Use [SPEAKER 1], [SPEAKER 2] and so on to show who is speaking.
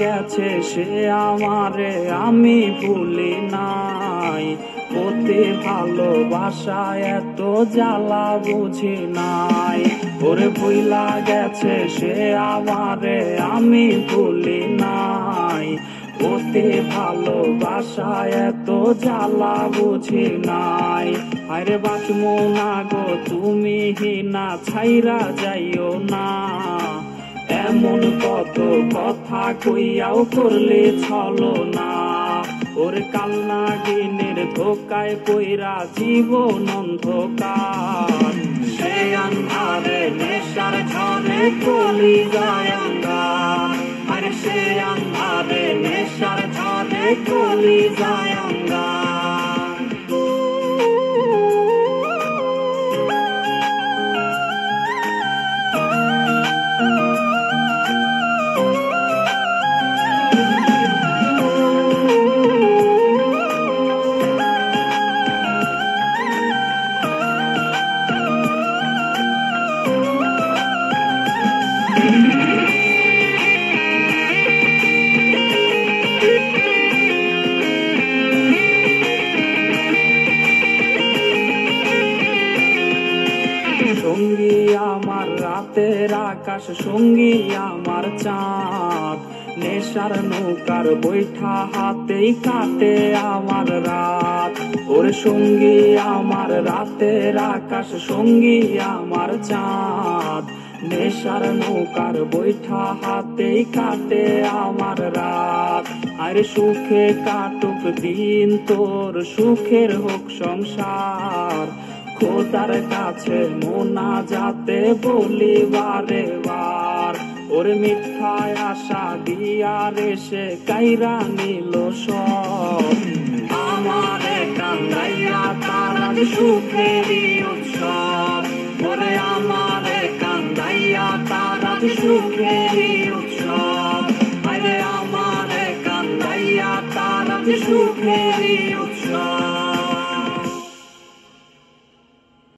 [SPEAKER 1] গেছে সে আমারে আমি ভুলি নাই, অতি ভালোবাসা এত জ্বালা বুঝি নাই। ওরে ভুইলা গেছে সে আমারে আমি ভুলি নাই, অতি ভালোবাসা এত জ্বালা বুঝি নাই। আরে বাঁচমো না গো তুমি হিনা ছাইরা যাইও না, এমন কত কথা কইয়াও করলে ছলো না। ওরে কালনাগিনীর ধোকায় পইরা জীবন অন্ধকার, সে আন্ধারে নেশার ঝড়ে কলি যায় অঙ্গার। আরে সে আন্ধারে নেশার ঝড়ে কলি যায় অঙ্গার। সঙ্গী আমার রাতের আকাশ, সঙ্গী আমার চাঁদ, নেশার নৌকার বৈঠা হাতেই কাটে আমার রাত। ওরে সঙ্গী আমার রাতের আকাশ, সঙ্গী আমার চাঁদ, নেশার নৌকার বৈঠা হাতেই কাটে আমার রাত। আরে সুখে কাটুক দিন তোর, সুখের হোক সংসার, খোদার কাছে মোনাজাতে বলি বারে বার। ওরে মিথ্যায় আশা দিয়া রে সে কাইরা নিল সব, আমারে কান্দাইয়া তারা সুখেরই উৎসব। ওরে আমারে কান্দাইয়া তারা সুখেরই উৎসব। আরে আমারে কান্দাইয়া তারা সুখেরই উৎসব।